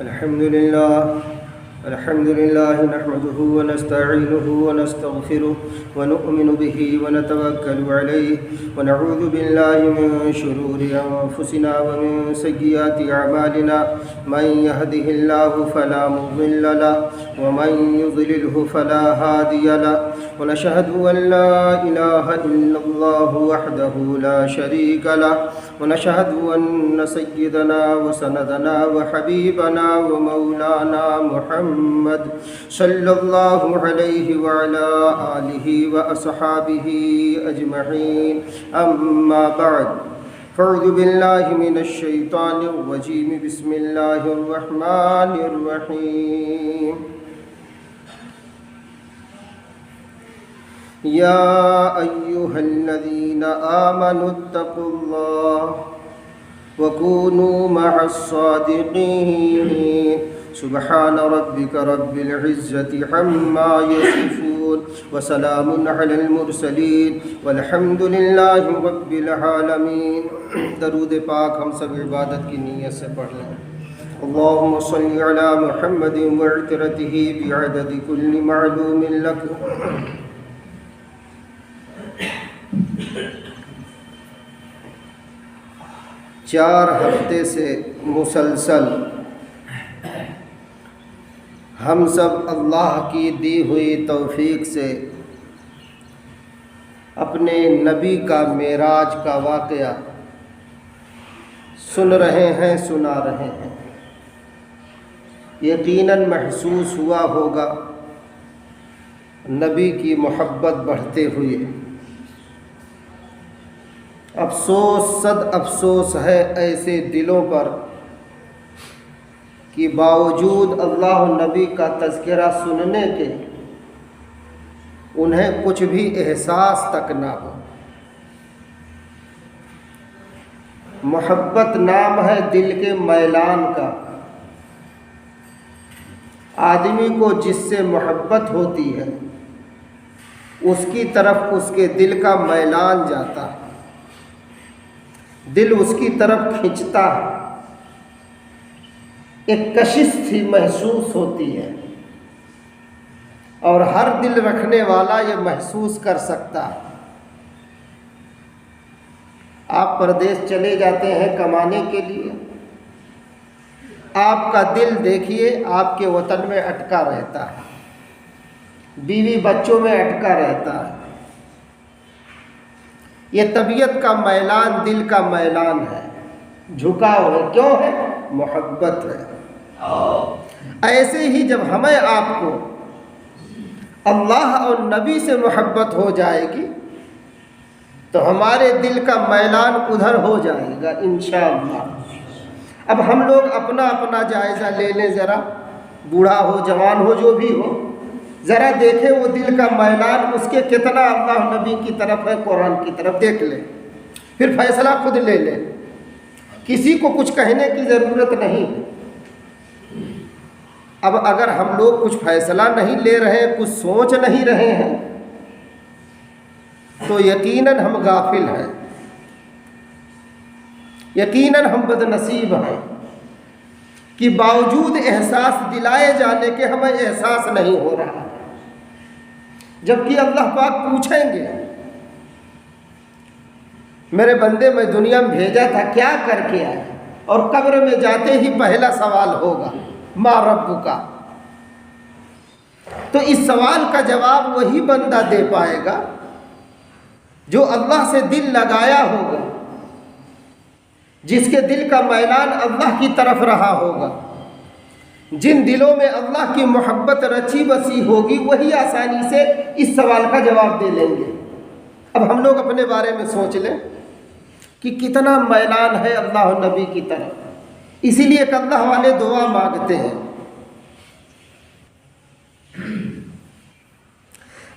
الحمد لله نحمده ونستعينه ونستغفره ونؤمن به ونتوكل عليه ونعوذ بالله من شرور أنفسنا ومن سيئات أعمالنا من يهده الله فلا مضل له ومن يضلله فلا هادي له ونشهد أن لا إله إلا الله وحده لا شريك له ونشهد أن سيدنا وسندنا وحبيبنا ومولانا محمد صلى الله عليه وعلى آله وأصحابه أجمعين أما بعد فأعوذ بالله من الشيطان الرجيم بسم الله الرحمن الرحيم يا أيها الذين آمنوا اتقوا الله وكونوا مع الصادقين سبحان ربك رب العزة عما يصفون وسلام على المرسلين والحمد لله رب العالمين. درود پاک ہم سب عبادت کی نیت سے پڑھ لیں. اللهم صل على محمد وعترته بعدد كل معلوم لك. چار ہفتے سے مسلسل ہم سب اللہ کی دی ہوئی توفیق سے اپنے نبی کا معراج کا واقعہ سن رہے ہیں، سنا رہے ہیں. یقیناً محسوس ہوا ہوگا نبی کی محبت بڑھتے ہوئے. افسوس صد افسوس ہے ایسے دلوں پر کہ باوجود اللہ نبی کا تذکرہ سننے کے انہیں کچھ بھی احساس تک نہ ہو. محبت نام ہے دل کے میلان کا. آدمی کو جس سے محبت ہوتی ہے اس کی طرف اس کے دل کا میلان جاتا ہے، دل اس کی طرف کھنچتا ہے، ایک کشش سی محسوس ہوتی ہے، اور ہر دل رکھنے والا یہ محسوس کر سکتا ہے. آپ پردیس چلے جاتے ہیں کمانے کے لیے، آپ کا دل دیکھیے آپ کے وطن میں اٹکا رہتا ہے، بیوی بچوں میں اٹکا رہتا ہے. یہ طبیعت کا میلان، دل کا میلان ہے، جھکاؤ ہے. کیوں ہے؟ محبت ہے. ایسے ہی جب ہمیں آپ کو اللہ اور نبی سے محبت ہو جائے گی تو ہمارے دل کا میلان ادھر ہو جائے گا انشاءاللہ. اب ہم لوگ اپنا اپنا جائزہ لے لیں ذرا، بوڑھا ہو جوان ہو جو بھی ہو، ذرا دیکھیں وہ دل کا میلان اس کے کتنا اللہ نبی کی طرف ہے، قرآن کی طرف. دیکھ لیں، پھر فیصلہ خود لے لیں. کسی کو کچھ کہنے کی ضرورت نہیں. اب اگر ہم لوگ کچھ فیصلہ نہیں لے رہے، کچھ سوچ نہیں رہے ہیں تو یقیناً ہم غافل ہیں، یقیناً ہم بد نصیب ہیں کہ باوجود احساس دلائے جانے کے ہمیں احساس نہیں ہو رہا. جبکہ اللہ پاک پوچھیں گے میرے بندے میں دنیا میں بھیجا تھا کیا کر کے آئے، اور قبر میں جاتے ہی پہلا سوال ہوگا ما ربک. تو اس سوال کا جواب وہی بندہ دے پائے گا جو اللہ سے دل لگایا ہوگا، جس کے دل کا میلان اللہ کی طرف رہا ہوگا. جن دلوں میں اللہ کی محبت رچی بسی ہوگی وہی آسانی سے اس سوال کا جواب دے لیں گے. اب ہم لوگ اپنے بارے میں سوچ لیں کہ کتنا میلان ہے اللہ و نبی کی طرف. اسی لیے کہ اللہ والے دعا مانگتے ہیں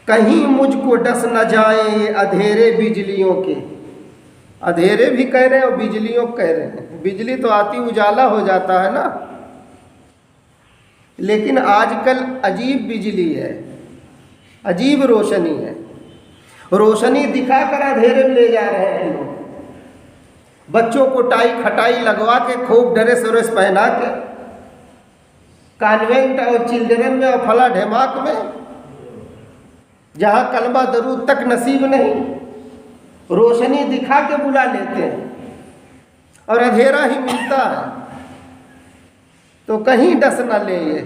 کہیں مجھ کو ڈس نہ جائیں یہ اندھیرے بجلیوں کے. اندھیرے بھی کہہ رہے ہیں اور بجلیوں کہہ رہے ہیں. بجلی تو آتی اجالا ہو جاتا ہے نا، لیکن آج کل عجیب بجلی ہے، عجیب روشنی ہے. روشنی دکھا کر اندھیرے میں لے جا رہے ہیں لوگ. بچوں کو ٹائی کھٹائی لگوا کے خوب ڈریس وریس پہنا کے کانوینٹ اور چلڈرن میں اور فلاں ڈھماک میں، جہاں کلمہ درود تک نصیب نہیں، روشنی دکھا کے بلا لیتے ہیں اور اندھیرا ہی ملتا ہے۔ تو کہیں ڈس نہ لے یہ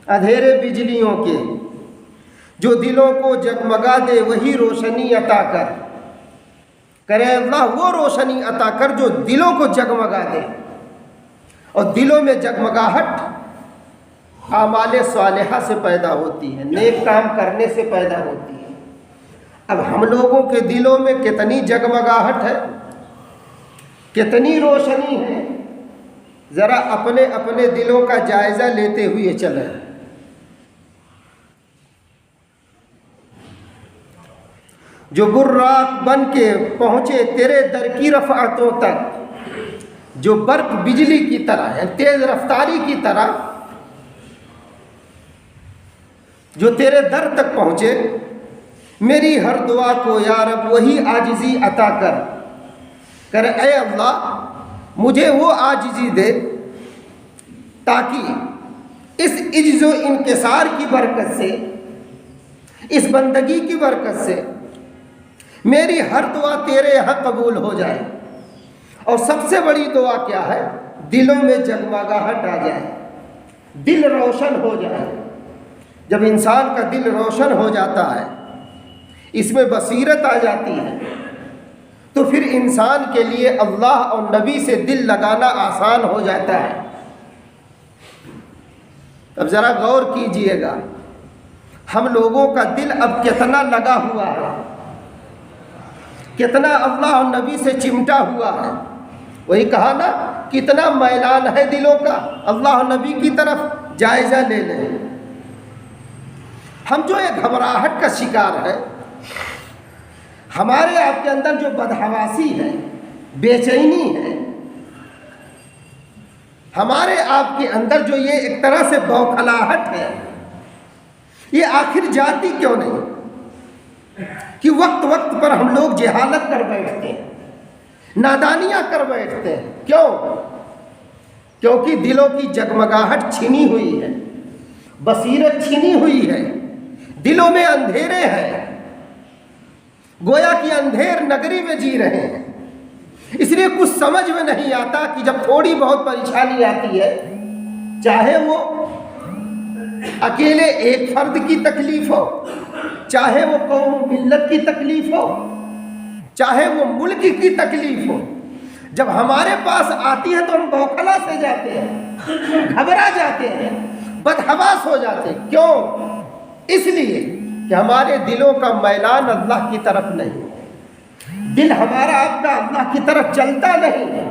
اندھیرے بجلیوں کے، جو دلوں کو جگمگا دے وہی روشنی عطا کر، کرے اللہ وہ روشنی عطا کر جو دلوں کو جگمگا دے، اور دلوں میں جگمگاہٹ اعمال صالحہ سے پیدا ہوتی ہے، نیک کام کرنے سے پیدا ہوتی ہے۔ اب ہم لوگوں کے دلوں میں کتنی جگمگاہٹ ہے، کتنی روشنی ہے، ذرا اپنے اپنے دلوں کا جائزہ لیتے ہوئے چلیں۔ جو براق بن کے پہنچے تیرے در کی رفعتوں تک، جو برق بجلی کی طرح ہے، تیز رفتاری کی طرح جو تیرے در تک پہنچے، میری ہر دعا کو یا رب وہی عاجزی عطا کر اے اللہ مجھے وہ عاجزی دے تاکہ اس عجز و انکسار کی برکت سے، اس بندگی کی برکت سے میری ہر دعا تیرے یہاں قبول ہو جائے۔ اور سب سے بڑی دعا کیا ہے؟ دلوں میں جگمگاہٹ آ جائے، دل روشن ہو جائے۔ جب انسان کا دل روشن ہو جاتا ہے، اس میں بصیرت آ جاتی ہے، تو پھر انسان کے لیے اللہ اور نبی سے دل لگانا آسان ہو جاتا ہے۔ اب ذرا غور کیجئے گا، ہم لوگوں کا دل اب کتنا لگا ہوا ہے، کتنا اللہ اور نبی سے چمٹا ہوا ہے۔ وہی کہا نا، کتنا میلان ہے دلوں کا، اللہ اور نبی کی طرف جائزہ لے لیں۔ ہم جو ایک گھبراہٹ کا شکار ہے، ہمارے آپ کے اندر جو بدحواسی ہے، بے چینی ہے، ہمارے آپ کے اندر جو یہ ایک طرح سے بوکھلاہٹ ہے، یہ آخر جاتی کیوں نہیں؟ کہ وقت وقت پر ہم لوگ جہالت کر بیٹھتے ہیں، نادانیاں کر بیٹھتے ہیں۔ کیوں؟ کیونکہ دلوں کی جگمگاہٹ چھینی ہوئی ہے، بصیرت چھینی ہوئی ہے، دلوں میں اندھیرے ہیں، گویا کہ اندھیر نگری میں جی رہے ہیں۔ اس لیے کچھ سمجھ میں نہیں آتا کہ جب تھوڑی بہت پریشانی آتی ہے، چاہے وہ اکیلے ایک فرد کی تکلیف ہو، چاہے وہ قوم و ملت کی تکلیف ہو، چاہے وہ ملک کی تکلیف ہو، جب ہمارے پاس آتی ہے تو ہم بوکھلا سے جاتے ہیں، گھبرا جاتے ہیں، بدحواس ہو جاتے ہیں۔ کیوں؟ اس لیے کہ ہمارے دلوں کا میلان اللہ کی طرف نہیں، دل ہمارا آپ کا اللہ کی طرف چلتا نہیں ہے۔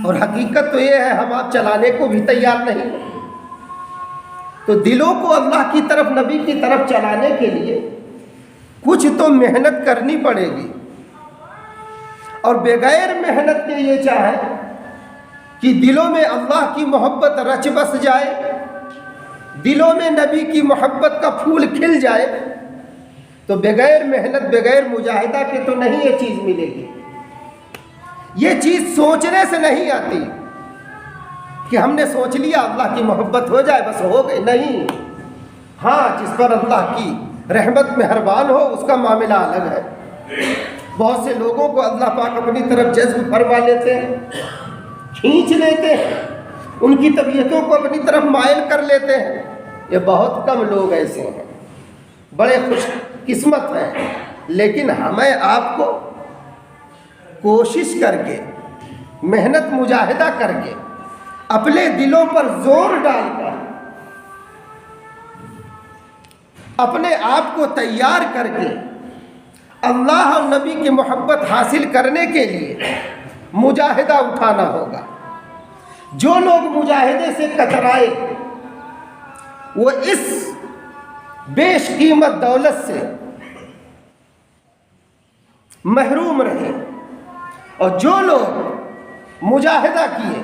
اور حقیقت تو یہ ہے ہم آپ چلانے کو بھی تیار نہیں۔ تو دلوں کو اللہ کی طرف، نبی کی طرف چلانے کے لیے کچھ تو محنت کرنی پڑے گی، اور بغیر محنت کے یہ چاہے کہ دلوں میں اللہ کی محبت رچ بس جائے، دلوں میں نبی کی محبت کا پھول کھل جائے، تو بغیر محنت، بغیر مجاہدہ کے تو نہیں یہ چیز ملے گی۔ یہ چیز سوچنے سے نہیں آتی کہ ہم نے سوچ لیا اللہ کی محبت ہو جائے بس ہو گئے، نہیں۔ ہاں، جس پر اللہ کی رحمت مہربان ہو اس کا معاملہ الگ ہے۔ بہت سے لوگوں کو اللہ پاک اپنی طرف جذب فرما لیتے ہیں، کھینچ لیتے ہیں، ان کی طبیعتوں کو اپنی طرف مائل کر لیتے ہیں۔ یہ بہت کم لوگ ایسے ہیں، بڑے خوش قسمت ہیں۔ لیکن ہمیں آپ کو کوشش کر کے، محنت مجاہدہ کر کے، اپنے دلوں پر زور ڈال کر، اپنے آپ کو تیار کر کے اللہ اور نبی کی محبت حاصل کرنے کے لیے مجاہدہ اٹھانا ہوگا۔ جو لوگ مجاہدے سے کترائے وہ اس بیش قیمت دولت سے محروم رہے، اور جو لوگ مجاہدہ کیے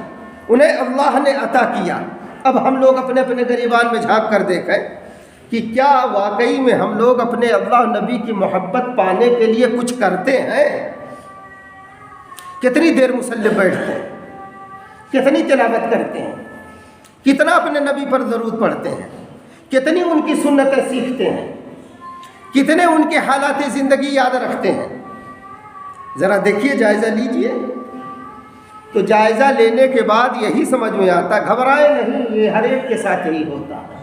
انہیں اللہ نے عطا کیا۔ اب ہم لوگ اپنے اپنے گریبان میں جھانک کر دیکھیں کہ کیا واقعی میں ہم لوگ اپنے اللہ نبی کی محبت پانے کے لیے کچھ کرتے ہیں؟ کتنی دیر مصلی بیٹھتے ہیں، کتنی تلاوت کرتے ہیں، کتنا اپنے نبی پر درود پڑھتے ہیں، کتنی ان کی سنتیں سیکھتے ہیں، کتنے ان کے حالات زندگی یاد رکھتے ہیں. ذرا دیکھیے، جائزہ لیجئے. تو جائزہ لینے کے بعد یہی سمجھ میں آتا، گھبرائے نہیں، یہ ہر ایک کے ساتھ یہی ہوتا ہے.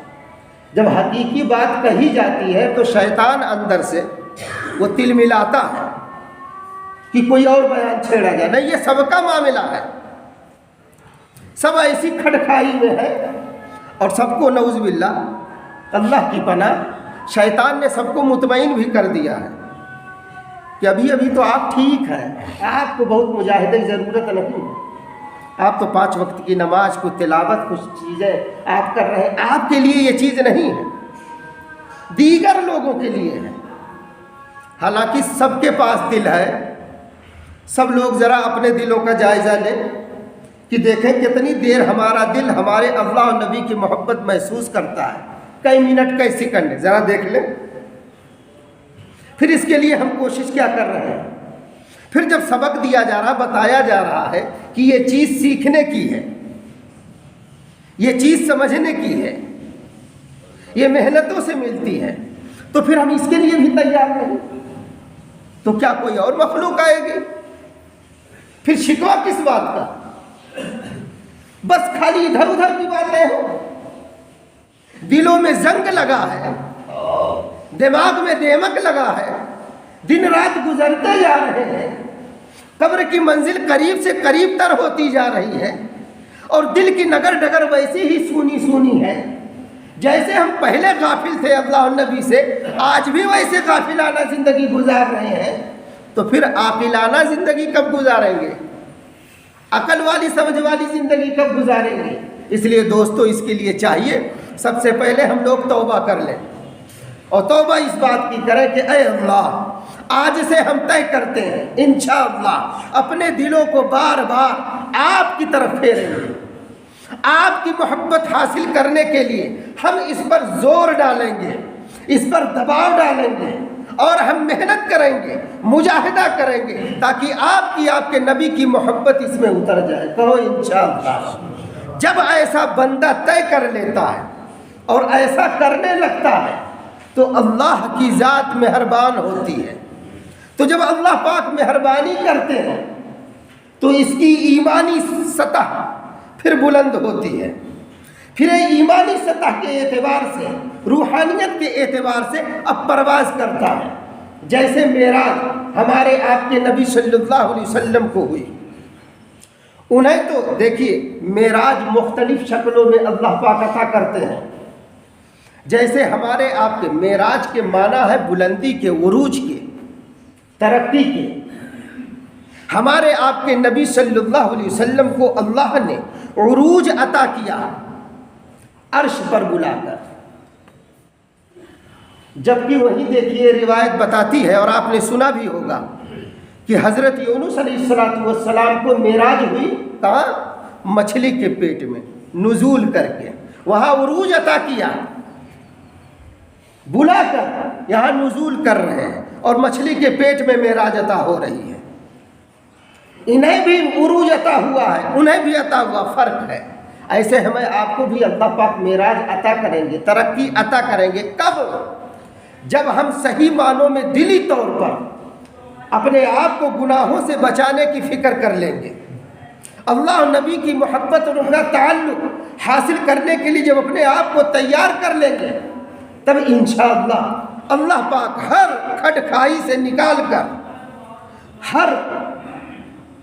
جب حقیقی بات کہی جاتی ہے تو شیطان اندر سے وہ تل ملاتا ہے کہ کوئی اور بیان چھیڑا جائے. نہیں، یہ سب کا معاملہ ہے، سب ایسی کھڑکھائی میں ہے، اور سب کو نعوذ باللہ اللہ کی پناہ شیطان نے سب کو مطمئن بھی کر دیا ہے کہ ابھی تو آپ ٹھیک ہیں، آپ کو بہت مجاہدے کی ضرورت نہیں ہے، آپ تو 5 وقت کی نماز، کچھ تلاوت، کچھ چیزیں آپ کر رہے ہیں، آپ کے لیے یہ چیز نہیں ہے، دیگر لوگوں کے لیے ہے. حالانکہ سب کے پاس دل ہے. سب لوگ ذرا اپنے دلوں کا جائزہ لیں کہ دیکھیں کتنی دیر ہمارا دل ہمارے اللہ اور نبی کی محبت محسوس کرتا ہے، کئی منٹ کئی سیکنڈ، ذرا دیکھ لیں. پھر اس کے لیے ہم کوشش کیا کر رہے ہیں؟ پھر جب سبق دیا جا رہا، بتایا جا رہا ہے کہ یہ چیز سیکھنے کی ہے، یہ چیز سمجھنے کی ہے، یہ محنتوں سے ملتی ہے، تو پھر ہم اس کے لیے بھی تیار نہیں، تو کیا کوئی اور مخلوق آئے گی؟ پھر شکوہ کس بات کا؟ بس خالی ادھر ادھر کی باتیں ہوں. دلوں میں زنگ لگا ہے، دماغ میں دیمک لگا ہے، دن رات گزرتے جا رہے ہیں، قبر کی منزل قریب سے قریب تر ہوتی جا رہی ہے، اور دل کی نگر ڈگر ویسی ہی سونی سونی ہے. جیسے ہم پہلے غافل تھے اللہ اور نبی سے، آج بھی ویسے غافلانہ زندگی گزار رہے ہیں، تو پھر عاقلانہ زندگی کب گزاریں گے؟ عقل والی سمجھ والی زندگی کب گزاریں گے؟ اس لیے دوستو، اس کے لیے چاہیے سب سے پہلے ہم لوگ توبہ کر لیں، اور توبہ اس بات کی کریں کہ اے اللہ، آج سے ہم طے کرتے ہیں انشاءاللہ اپنے دلوں کو بار بار آپ کی طرف پھیریں گے. آپ کی محبت حاصل کرنے کے لیے ہم اس پر زور ڈالیں گے، اس پر دباؤ ڈالیں گے، اور ہم محنت کریں گے، مجاہدہ کریں گے، تاکہ آپ کے نبی کی محبت اس میں اتر جائے. کہو انشاءاللہ. جب ایسا بندہ طے کر لیتا ہے اور ایسا کرنے لگتا ہے تو اللہ کی ذات مہربان ہوتی ہے. تو جب اللہ پاک مہربانی کرتے ہیں تو اس کی ایمانی سطح پھر بلند ہوتی ہے. پھر ایمانی سطح کے اعتبار سے، روحانیت کے اعتبار سے اب پرواز کرتا ہے. جیسے معراج ہمارے آپ کے نبی صلی اللہ علیہ وسلم کو ہوئی. انہیں تو دیکھیے معراج مختلف شکلوں میں اللہ پاک عطا کرتے ہیں. جیسے ہمارے آپ کے معراج کے معنی ہے بلندی کے، عروج کے، ترقی کے. ہمارے آپ کے نبی صلی اللہ علیہ وسلم کو اللہ نے عروج عطا کیا عرش پر بلا کر. جبکہ وہی دیکھیے روایت بتاتی ہے، اور آپ نے سنا بھی ہوگا، کہ حضرت یونس علیہ السلام کو معراج ہوئی کہاں؟ مچھلی کے پیٹ میں نزول کر کے، وہاں عروج عطا کیا، بلا کر یہاں نزول کر رہے ہیں، اور مچھلی کے پیٹ میں معراج عطا ہو رہی ہے. انہیں بھی عروج عطا ہوا ہے، انہیں بھی عطا ہوا، فرق ہے. ایسے ہمیں آپ کو بھی اللہ پاک معراج عطا کریں گے، ترقی عطا کریں گے. کب؟ جب ہم صحیح معنوں میں دلی طور پر اپنے آپ کو گناہوں سے بچانے کی فکر کر لیں گے، اللہ اور نبی کی محبت اور ان کا تعلق حاصل کرنے کے لیے جب اپنے آپ کو تیار کر لیں گے، تب انشاءاللہ اللہ پاک ہر کھٹکھائی سے نکال کر ہر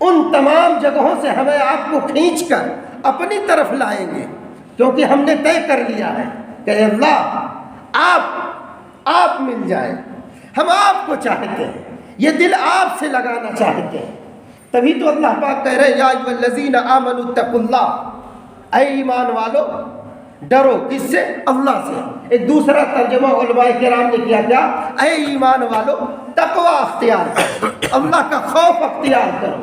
ان تمام جگہوں سے ہمیں آپ کو کھینچ کر اپنی طرف لائیں گے. کیونکہ ہم نے طے کر لیا ہے کہ اللہ آپ مل جائیں. ہم آپ کو چاہتے ہیں، یہ دل آپ سے لگانا چاہتے ہیں. تبھی تو اللہ پاک کہہ رہے یا ایھا الذین آمنوا اتقوا اللہ، اے ایمان والو ڈرو. کس سے؟ اللہ سے. ایک دوسرا ترجمہ علماء کرام نے کیا اے ایمان والو تقوی اختیار کرو، اللہ کا خوف اختیار کرو.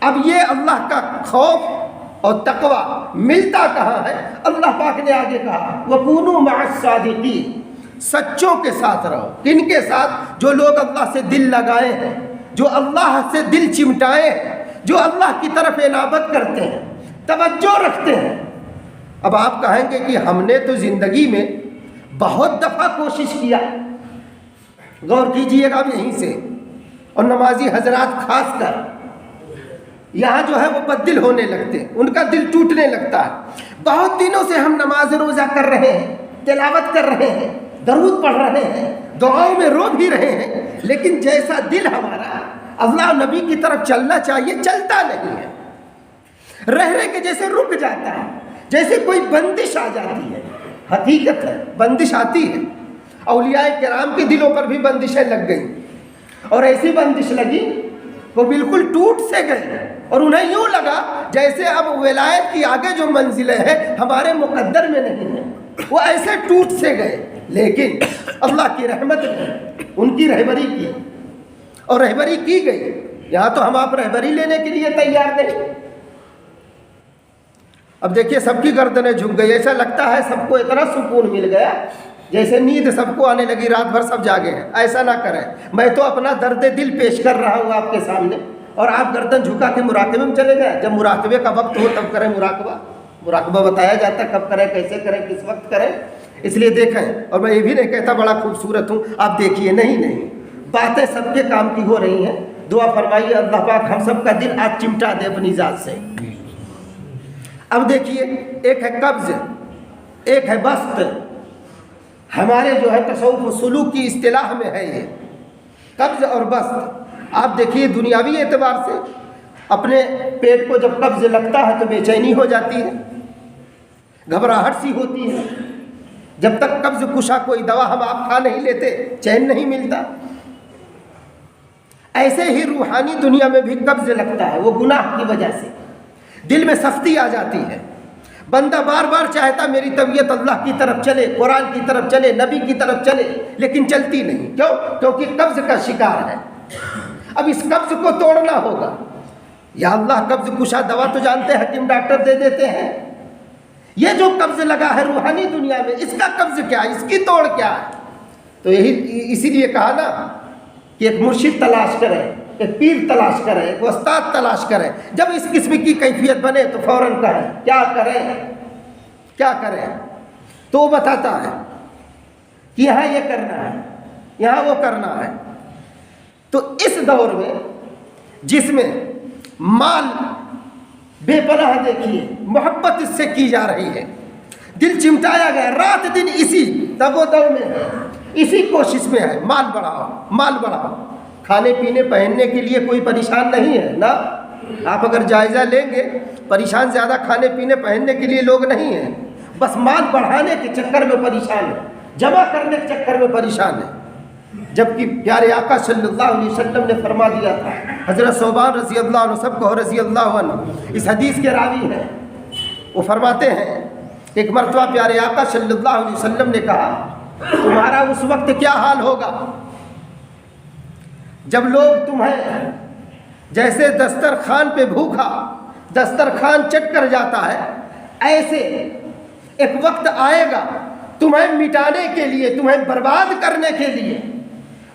اب یہ اللہ کا خوف اور تقوی ملتا کہاں ہے؟ اللہ پاک نے آگے کہا وَكُونُوا مَعَ الصَّادِقِينَ، سچوں کے ساتھ رہو. کن کے ساتھ؟ جو لوگ اللہ سے دل لگائے ہیں، جو اللہ سے دل چمٹائے ہیں، جو اللہ کی طرف انابت کرتے ہیں، توجہ رکھتے ہیں. اب آپ کہیں گے کہ ہم نے تو زندگی میں بہت دفعہ کوشش کیا، غور کیجئے گا اب یہیں سے، اور نمازی حضرات خاص کر یہاں جو ہے وہ بددل ہونے لگتے ہیں، ان کا دل ٹوٹنے لگتا ہے۔ بہت دنوں سے ہم نماز روزہ کر رہے ہیں، تلاوت کر رہے ہیں، درود پڑھ رہے ہیں، دعاؤں میں رو بھی رہے ہیں، لیکن جیسا دل ہمارا اللہ نبی کی طرف چلنا چاہیے چلتا نہیں ہے، رہ کے جیسے رک جاتا ہے، جیسے کوئی بندش آ جاتی ہے۔ حقیقت ہے بندش آتی ہے، اولیاء کرام کے دلوں پر بھی بندشیں لگ گئیں، اور ایسی بندش لگی وہ بالکل ٹوٹ سے گئے، اور انہیں یوں لگا جیسے اب ولایت کی آگے جو منزلیں ہیں ہمارے مقدر میں نہیں ہیں، وہ ایسے ٹوٹ سے گئے۔ لیکن اللہ کی رحمت نے ان کی رہبری کی، اور رہبری کی گئی۔ یہاں تو ہم آپ رہبری لینے کے لیے تیار نہیں۔ اب دیکھیے سب کی گردنیں جھک گئی، ایسا لگتا ہے سب کو اتنا سکون مل گیا جیسے نیند سب کو آنے لگی، رات بھر سب جاگے ہیں۔ ایسا نہ کریں، میں تو اپنا درد دل پیش کر رہا ہوں آپ کے سامنے، اور آپ گردن جھکا کے مراقبے میں چلے گئے۔ جب مراقبے کا وقت ہو تب کریں مراقبہ بتایا جاتا ہے کب کریں، کیسے کریں، کس وقت کریں۔ اس لیے دیکھیں، اور میں یہ بھی نہیں کہتا بڑا خوبصورت ہوں آپ دیکھیے، نہیں، باتیں سب کے کام کی ہو رہی ہیں۔ دعا فرمائیے اللہ پاک ہم سب کا دل آج چمٹا دے اپنی ذات سے۔ اب دیکھیے، ایک ہے قبض، ایک ہے بسط۔ ہمارے جو ہے تصوف و سلوک کی اصطلاح میں ہے یہ قبض اور بسط۔ آپ دیکھیے دنیاوی اعتبار سے اپنے پیٹ کو جب قبض لگتا ہے تو بے چینی ہو جاتی ہے، گھبراہٹ سی ہوتی ہے۔ جب تک قبض کشا کوئی دوا ہم آپ کھا نہیں لیتے چین نہیں ملتا۔ ایسے ہی روحانی دنیا میں بھی قبض لگتا ہے، وہ گناہ کی وجہ سے دل میں سختی آ جاتی ہے۔ بندہ بار بار چاہتا میری طبیعت اللہ کی طرف چلے، قرآن کی طرف چلے، نبی کی طرف چلے، لیکن چلتی نہیں۔ کیوں؟ کیونکہ قبض کا شکار ہے۔ اب اس قبض کو توڑنا ہوگا۔ یا اللہ قبض کشا دوا تو جانتے ہیں حکیم ڈاکٹر دے دیتے ہیں، یہ جو قبض لگا ہے روحانی دنیا میں اس کا قبض کیا ہے، اس کی توڑ کیا ہے؟ تو اسی لیے کہا نا کہ ایک مرشد تلاش کرے، ایک پیر تلاش کرے، ایک استاد تلاش کرے۔ جب اس قسم کی کیفیت بنے تو فوراً کہیں کیا کریں، تو وہ بتاتا ہے کہ یہاں یہ کرنا ہے، یہاں وہ کرنا ہے۔ تو اس دور میں جس میں مال بے پناہ، دیکھیے محبت اس سے کی جا رہی ہے، دل چمٹایا گیا، رات دن اسی دب و دو میں ہے، اسی کوشش میں ہے، مال بڑھاؤ۔ کھانے پینے پہننے کے لیے کوئی پریشان نہیں ہے نا، آپ اگر جائزہ لیں گے پریشان زیادہ کھانے پینے پہننے کے لیے لوگ نہیں ہیں، بس مال بڑھانے کے چکر میں پریشان ہے، جمع کرنے کے چکر میں پریشان ہے۔ جبکہ پیارے آقا صلی اللہ علیہ وسلم نے فرما دیا تھا، حضرت ثوبان رضی اللہ عنہ، سب کو رضی اللہ عنہ اس حدیث کے راوی ہیں، وہ فرماتے ہیں ایک مرتبہ پیارے آقا صلی اللہ علیہ وسلم نے کہا تمہارا اس وقت کیا حال ہوگا جب لوگ تمہیں جیسے دسترخوان پہ بھوکا دسترخوان چٹ کر جاتا ہے، ایسے ایک وقت آئے گا تمہیں مٹانے کے لیے، تمہیں برباد کرنے کے لیے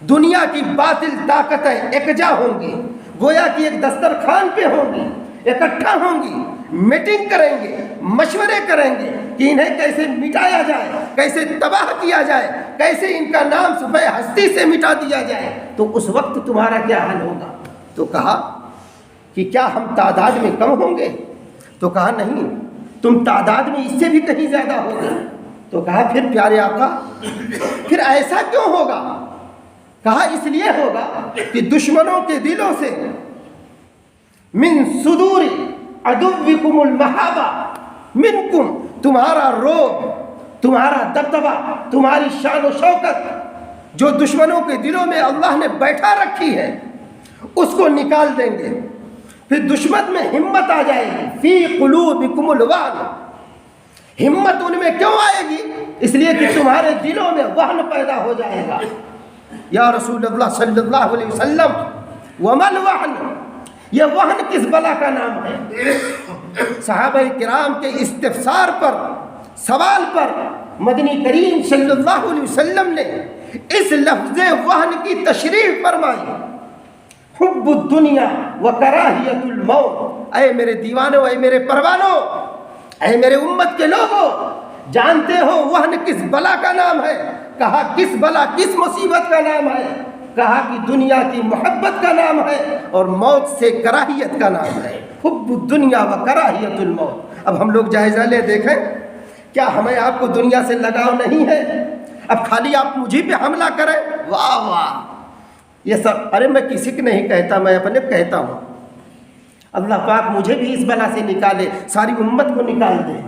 دنیا کی باطل طاقتیں اکجا ہوں گی، گویا کہ ایک دسترخوان پہ ہوں گی، اکٹھا ہوں گی، میٹنگ کریں گے، مشورے کریں گے کہ انہیں کیسے مٹایا جائے، کیسے تباہ کیا جائے، کیسے ان کا نام صفحہ ہستی سے مٹا دیا جائے۔ تو اس وقت تمہارا کیا حال ہوگا؟ تو کہا کہ کیا ہم تعداد میں کم ہوں گے؟ تو کہا نہیں، تم تعداد میں اس سے بھی کہیں زیادہ ہوگے۔ تو کہا پھر پیارے آقا پھر ایسا کیوں ہوگا؟ کہا اس لیے ہوگا کہ دشمنوں کے دلوں سے من صدور عدوکم المحابہ منکم، تمہارا روب، تمہارا دبدبہ، تمہاری شان و شوکت جو دشمنوں کے دلوں میں اللہ نے بیٹھا رکھی ہے اس کو نکال دیں گے۔ پھر دشمن میں ہمت آ جائے گی، فی قلوبکم الوہن، ہمت ان میں کیوں آئے گی؟ اس لیے کہ تمہارے دلوں میں وہن پیدا ہو جائے گا۔ یا رسول اللہ صلی اللہ علیہ وسلم ومن وہن، یہ وہن کس بلا کا نام ہے؟ صحابہ کرام کے استفسار پر، سوال پر مدنی کریم صلی اللہ علیہ وسلم نے اس لفظ وہن کی تشریح فرمائی، حب الدنیا و کراہیت الموت۔ اے میرے دیوانوں، اے میرے پروانوں، اے میرے امت کے لوگوں، جانتے ہو وہن کس بلا کا نام ہے؟ کہا کس بلا، کس مصیبت کا نام ہے؟ کہا کہ دنیا کی محبت کا نام ہے اور موت سے کراہیت کا نام ہے، حب الدنیا و کراہیت الموت۔ اب ہم لوگ جائزہ لے دیکھیں، کیا ہمیں آپ کو دنیا سے لگاؤ نہیں ہے؟ اب خالی آپ مجھے پہ حملہ کریں، واہ واہ یہ سب، ارے میں کسی کو نہیں کہتا، میں اپنے کہتا ہوں، اللہ پاک مجھے بھی اس بلا سے نکالے، ساری امت کو نکال دے۔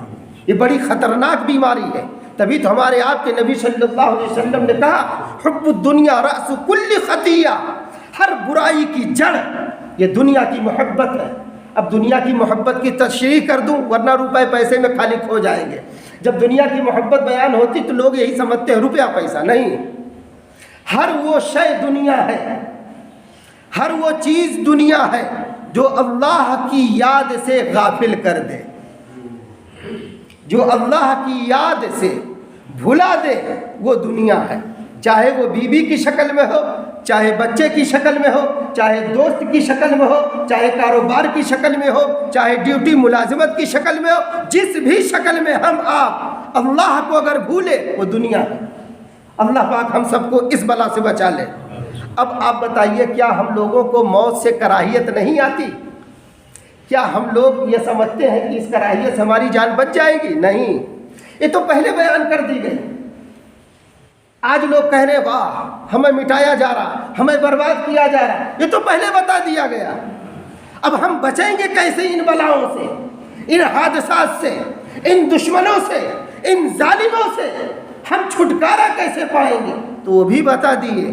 یہ بڑی خطرناک بیماری ہے، تبھی تو ہمارے آپ کے نبی صلی اللہ علیہ وسلم نے کہا حب الدنیا رأس کل خطیہ، ہر برائی کی جڑ یہ دنیا کی محبت ہے۔ اب دنیا کی محبت کی تشریح کر دوں ورنہ روپے پیسے میں خالی کھو جائیں گے۔ جب دنیا کی محبت بیان ہوتی تو لوگ یہی سمجھتے ہیں روپیہ پیسہ، نہیں، ہر وہ شے دنیا ہے، ہر وہ چیز دنیا ہے جو اللہ کی یاد سے غافل کر دے، جو اللہ کی یاد سے بھلا دے، وہ دنیا ہے، چاہے وہ بیوی کی شکل میں ہو، چاہے بچے کی شکل میں ہو، چاہے دوست کی شکل میں ہو، چاہے کاروبار کی شکل میں ہو، چاہے ڈیوٹی ملازمت کی شکل میں ہو، جس بھی شکل میں ہم آپ اللہ کو اگر بھولے وہ دنیا ہے۔ اللہ پاک ہم سب کو اس بلا سے بچا لے۔ اب آپ بتائیے، کیا ہم لوگوں کو موت سے کراہیت نہیں آتی؟ کیا ہم لوگ یہ سمجھتے ہیں کہ اس کراہیت سے ہماری جان بچ جائے گی؟ نہیں، یہ تو پہلے بیان کر دی گئی۔ آج لوگ کہہ رہے واہ ہمیں مٹایا جا رہا، ہمیں برباد کیا جا رہا، یہ تو پہلے بتا دیا گیا۔ اب ہم بچیں گے کیسے ان بلاؤں سے، ان حادثات سے، ان دشمنوں سے، ان ظالموں سے ہم چھٹکارا کیسے پائیں گے؟ تو وہ بھی بتا دیے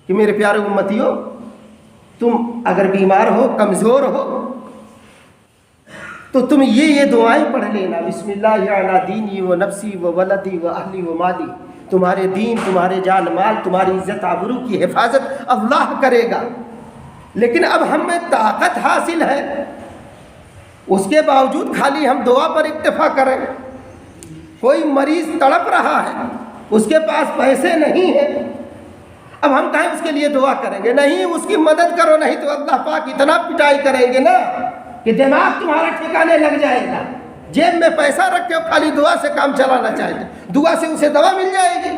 کہ میرے پیارے امتیوں، تم اگر بیمار ہو، کمزور ہو، تو تم یہ دعائیں پڑھ لینا، بسم اللہ علی دینی و نفسی و ولدی و اہلی و مالی۔ تمہارے دین، تمہارے جان مال، تمہاری عزت آبرو کی حفاظت اللہ کرے گا۔ لیکن اب ہم میں طاقت حاصل ہے، اس کے باوجود خالی ہم دعا پر اکتفا کریں۔ کوئی مریض تڑپ رہا ہے، اس کے پاس پیسے نہیں ہیں، اب ہم کہیں اس کے لیے دعا کریں گے؟ نہیں، اس کی مدد کرو، نہیں تو اللہ پاک اتنا پٹائی کریں گے نا کہ دماغ تمہارا ٹھکانے لگ جائے گا۔ جیب میں پیسہ رکھے ہو، خالی دعا سے کام چلانا چاہیے، دعا سے اسے دوا مل جائے گی۔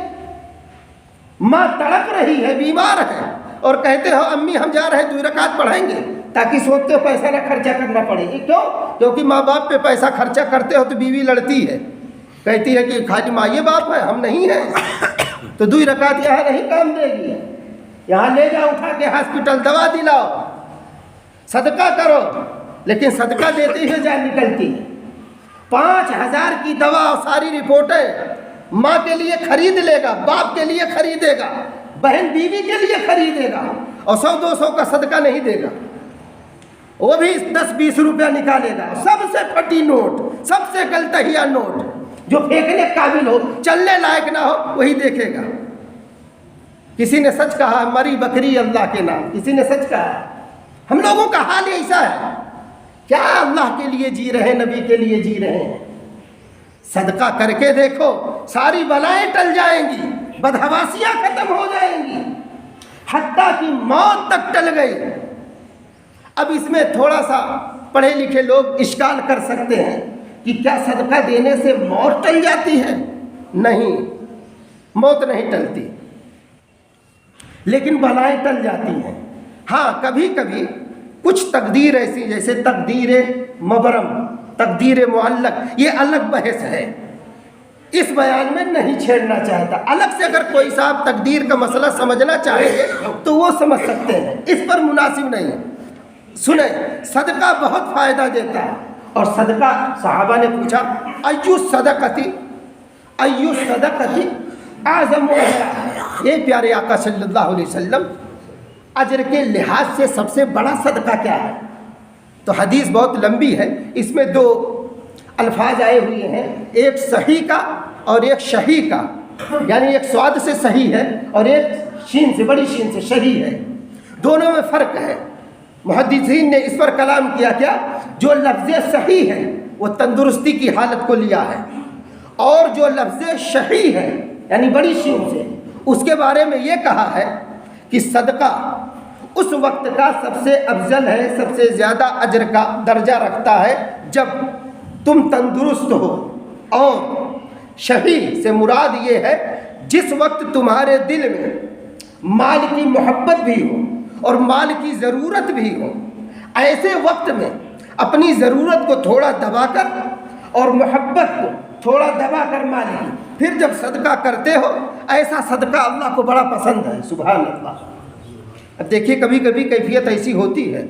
ماں تڑپ رہی ہے، بیمار ہے، اور کہتے ہو امی ہم جا رہے ہیں 2 رکعت پڑھیں گے، تاکہ سوچتے ہو پیسہ نہ خرچہ کرنا پڑے گی۔ کیوں؟ کیونکہ ماں باپ پہ پیسہ خرچہ کرتے ہو تو بیوی لڑتی ہے، کہتی ہے کہ خالی ماں یہ باپ ہے، ہم نہیں ہیں، تو 2 رکعت یہاں نہیں کام دے گی، یہاں لے جاؤ اٹھا کے ہاسپٹل، دوا دلاؤ، صدقہ کرو۔ لیکن صدقہ دیتے ہی جان نکلتی ہے۔ 5000 کی دوا اور ساری رپورٹیں ماں کے لیے خرید لے گا، باپ کے لیے خریدے گا، بہن بیوی کے لیے خریدے گا، اور 100-200 کا صدقہ نہیں دے گا، وہ بھی 10-20 روپیہ نکالے گا، سب سے پھٹی نوٹ، سب سے گلتہیا نوٹ، جو پھینکنے قابل ہو، چلنے لائق نہ ہو، وہی دیکھے گا۔ کسی نے سچ کہا، مری بکری اللہ کے نام، کسی نے سچ کہا۔ ہم لوگوں کا حال ایسا ہے، کیا اللہ کے لیے جی رہے، نبی کے لیے جی رہے ہیں؟ صدقہ کر کے دیکھو، ساری بلائیں ٹل جائیں گی، بدحواسیاں ختم ہو جائیں گی، حتیٰ کہ موت تک ٹل گئی۔ اب اس میں تھوڑا سا پڑھے لکھے لوگ اشکال کر سکتے ہیں کہ کیا صدقہ دینے سے موت ٹل جاتی ہے؟ نہیں، موت نہیں ٹلتی، لیکن بلائیں ٹل جاتی ہیں۔ ہاں، کبھی کبھی کچھ تقدیر ایسی، جیسے تقدیر مبرم، تقدیر معلق، یہ الگ بحث ہے، اس بیان میں نہیں چھیڑنا چاہتا۔ الگ سے اگر کوئی صاحب تقدیر کا مسئلہ سمجھنا چاہے تو وہ سمجھ سکتے ہیں، اس پر مناسب نہیں۔ سنیں، صدقہ بہت فائدہ دیتا ہے، اور صدقہ، صحابہ نے پوچھا ایو صدقتی اعظم اجرا، یہ پیارے آقا صلی اللہ علیہ وسلم، اجر کے لحاظ سے سب سے بڑا صدقہ کیا ہے؟ تو حدیث بہت لمبی ہے، اس میں 2 الفاظ آئے ہوئے ہیں، ایک صحیح کا اور ایک شہی کا، یعنی ایک سواد سے صحیح ہے اور ایک شین سے، بڑی شین سے شہی ہے، دونوں میں فرق ہے۔ محدثین نے اس پر کلام کیا، کیا جو لفظ صحیح ہے وہ تندرستی کی حالت کو لیا ہے، اور جو لفظ شہی ہے یعنی بڑی شین سے، اس کے بارے میں یہ کہا ہے کہ صدقہ اس وقت کا سب سے افضل ہے، سب سے زیادہ اجر کا درجہ رکھتا ہے جب تم تندرست ہو، اور شہی سے مراد یہ ہے جس وقت تمہارے دل میں مال کی محبت بھی ہو اور مال کی ضرورت بھی ہو، ایسے وقت میں اپنی ضرورت کو تھوڑا دبا کر اور محبت کو تھوڑا دبا کر مال کی پھر جب صدقہ کرتے ہو، ایسا صدقہ اللہ کو بڑا پسند ہے۔ سبحان اللہ۔ اب دیکھیے کبھی کبھی کیفیت ایسی ہوتی ہے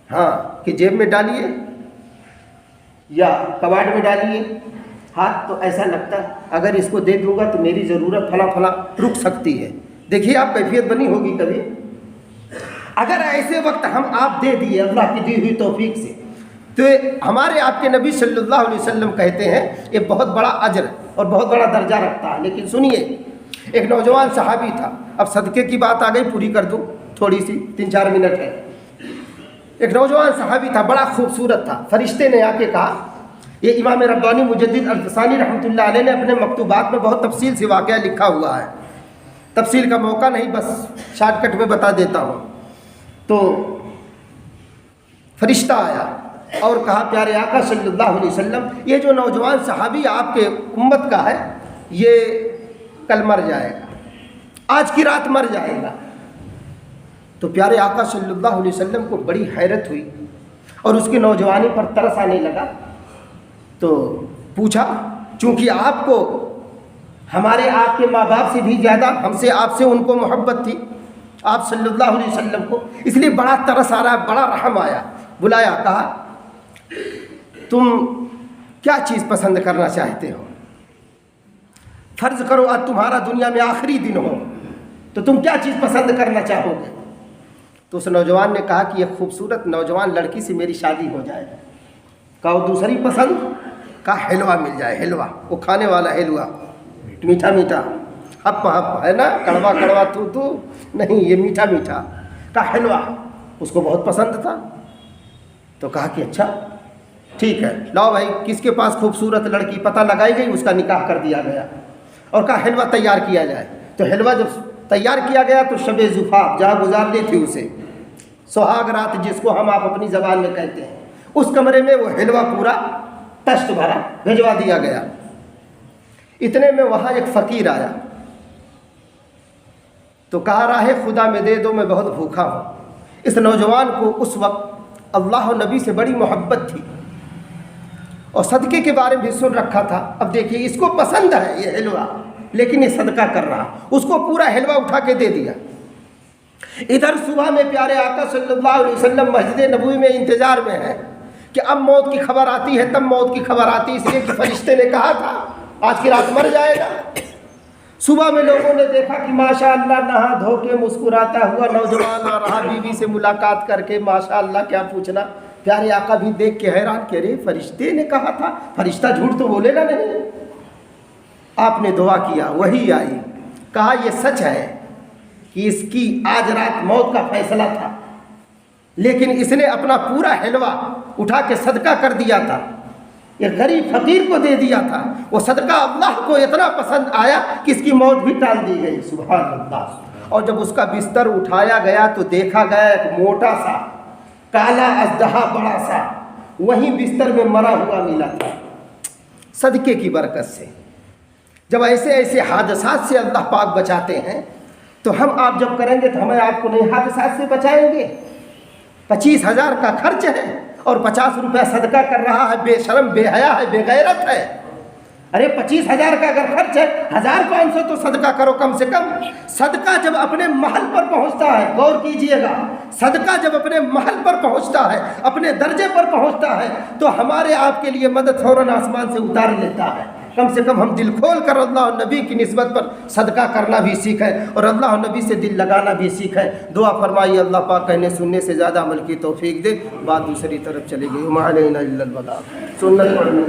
ہاں کہ جیب میں ڈالیے یا کباڑ میں ڈالیے ہاتھ، تو ایسا لگتا ہے اگر اس کو دے دوں گا تو میری ضرورت فلاں فلاں رک سکتی ہے۔ دیکھیے آپ کیفیت بنی ہوگی کبھی، اگر ایسے وقت ہم آپ دے دیے اللہ کی دی ہوئی توفیق سے، تو ہمارے آپ کے نبی صلی اللہ علیہ وسلم کہتے ہیں یہ بہت بڑا اجر اور بہت بڑا درجہ رکھتا ہے۔ لیکن سنیے، ایک نوجوان صحابی تھا، اب صدقے کی بات آ گئی، پوری کر دوں تھوڑی سی، 3-4 منٹ ہے۔ ایک نوجوان صحابی تھا، بڑا خوبصورت تھا۔ فرشتے نے آ کے کہا، یہ امام ربانی مجدد الفسانی رحمۃ اللہ علیہ نے اپنے مکتوبات میں بہت تفصیل سے واقعہ لکھا ہوا ہے، تفصیل کا موقع نہیں، بس شارٹ کٹ میں بتا دیتا ہوں۔ تو فرشتہ آیا اور کہا، پیارے آقا صلی اللہ علیہ وسلم، یہ جو نوجوان صحابی آپ کے امت کا ہے یہ کل مر جائے گا، آج کی رات مر جائے گا۔ تو پیارے آقا صلی اللہ علیہ وسلم کو بڑی حیرت ہوئی اور اس کی نوجوانی پر ترس آنے لگا۔ تو پوچھا، چونکہ آپ کو ہمارے آپ کے ماں باپ سے بھی زیادہ ہم سے آپ سے ان کو محبت تھی آپ صلی اللہ علیہ وسلم کو، اس لیے بڑا ترس آ رہا، بڑا رحم آیا۔ بلایا، کہا تم کیا چیز پسند کرنا چاہتے ہو؟ فرض کرو آج تمہارا دنیا میں آخری دن ہو تو تم کیا چیز پسند کرنا چاہو گے؟ تو اس نوجوان نے کہا کہ یہ خوبصورت نوجوان لڑکی سے میری شادی ہو جائے۔ کہا وہ دوسری پسند؟ کہا حلوہ مل جائے، حلوہ، وہ کھانے والا حلوہ، میٹھا میٹھا، ہپ ہپ ہے نا، کڑوا کڑوا تو نہیں، یہ میٹھا میٹھا۔ کہا حلوہ، اس کو بہت پسند تھا۔ تو کہا کہ اچھا ٹھیک ہے، لاؤ بھائی کس کے پاس خوبصورت لڑکی، پتہ لگائی گئی، اس کا نکاح کر دیا گیا اور کہا حلوہ تیار کیا جائے۔ تو حلوہ جب تیار کیا گیا تو شب زفاف جہاں گزارنی تھی اسے، سہاگ رات جس کو ہم آپ اپنی زبان میں کہتے ہیں، اس کمرے میں وہ حلوہ پورا تشت بھرا بھجوا دیا گیا۔ اتنے میں وہاں ایک فقیر آیا تو کہا، راہ خدا میں دے دو، میں بہت بھوکا ہوں۔ اس نوجوان کو اس وقت اللہ و نبی سے بڑی محبت تھی اور صدقے کے بارے میں بھی سن رکھا تھا۔ اب دیکھیے اس کو پسند ہے یہ حلوہ، لیکن یہ صدقہ کر رہا، اس کو پورا حلوہ اٹھا کے دے دیا۔ ادھر صبح میں پیارے آقا صلی اللہ علیہ وسلم مسجد نبوی میں انتظار میں ہے کہ اب موت کی خبر آتی ہے، تب موت کی خبر آتی، اس لیے کہ فرشتے نے کہا تھا آج کی رات مر جائے گا۔ صبح میں لوگوں نے دیکھا کہ ماشاءاللہ نہا دھو کے مسکراتا ہوا نوجوان آ رہا، بیوی سے ملاقات کر کے، ماشاءاللہ کیا پوچھنا۔ پیارے آقا بھی دیکھ کے حیران کہ ارے فرشتے نے کہا تھا، فرشتہ جھوٹ تو بولے گا نہیں۔ آپ نے دعا کیا، وہی آئی، کہا یہ سچ ہے کہ اس کی آج رات موت کا فیصلہ تھا، لیکن اس نے اپنا پورا حلوہ اٹھا کے صدقہ کر دیا تھا، ایک غریب فقیر کو دے دیا تھا۔ وہ صدقہ اللہ کو اتنا پسند آیا کہ اس کی موت بھی ٹال دی گئی۔ سبحان اللہ۔ اور جب اس کا بستر اٹھایا گیا تو دیکھا گیا ایک موٹا سا کالا اژدہا بڑا سا وہیں بستر میں مرا ہوا ملا تھا۔ صدقے کی برکت سے جب ایسے ایسے حادثات سے اللہ پاک بچاتے ہیں تو ہم آپ جب کریں گے تو ہمیں آپ کو نہیں حادثات سے بچائیں گے۔ 25,000 کا خرچ ہے اور 50 روپے صدقہ کر رہا ہے، بے شرم بے حیا ہے، بے غیرت ہے۔ ارے 25,000 کا اگر خرچ ہے، 1,500 تو صدقہ کرو کم سے کم۔ صدقہ جب اپنے محل پر پہنچتا ہے، غور کیجئے گا، صدقہ جب اپنے محل پر پہنچتا ہے، اپنے درجے پر پہنچتا ہے تو ہمارے آپ کے لیے مدد فوراً آسمان سے اتار لیتا ہے۔ کم سے کم ہم دل کھول کر اللہ اور نبی کی نسبت پر صدقہ کرنا بھی سیکھیں اور اللہ اور نبی سے دل لگانا بھی سیکھیں۔ دعا فرمائیے اللہ پاک کہنے سننے سے زیادہ عمل کی توفیق دے۔ بات دوسری طرف چلی گئی، وما علینا الا البلاغ۔ سنت پڑھنے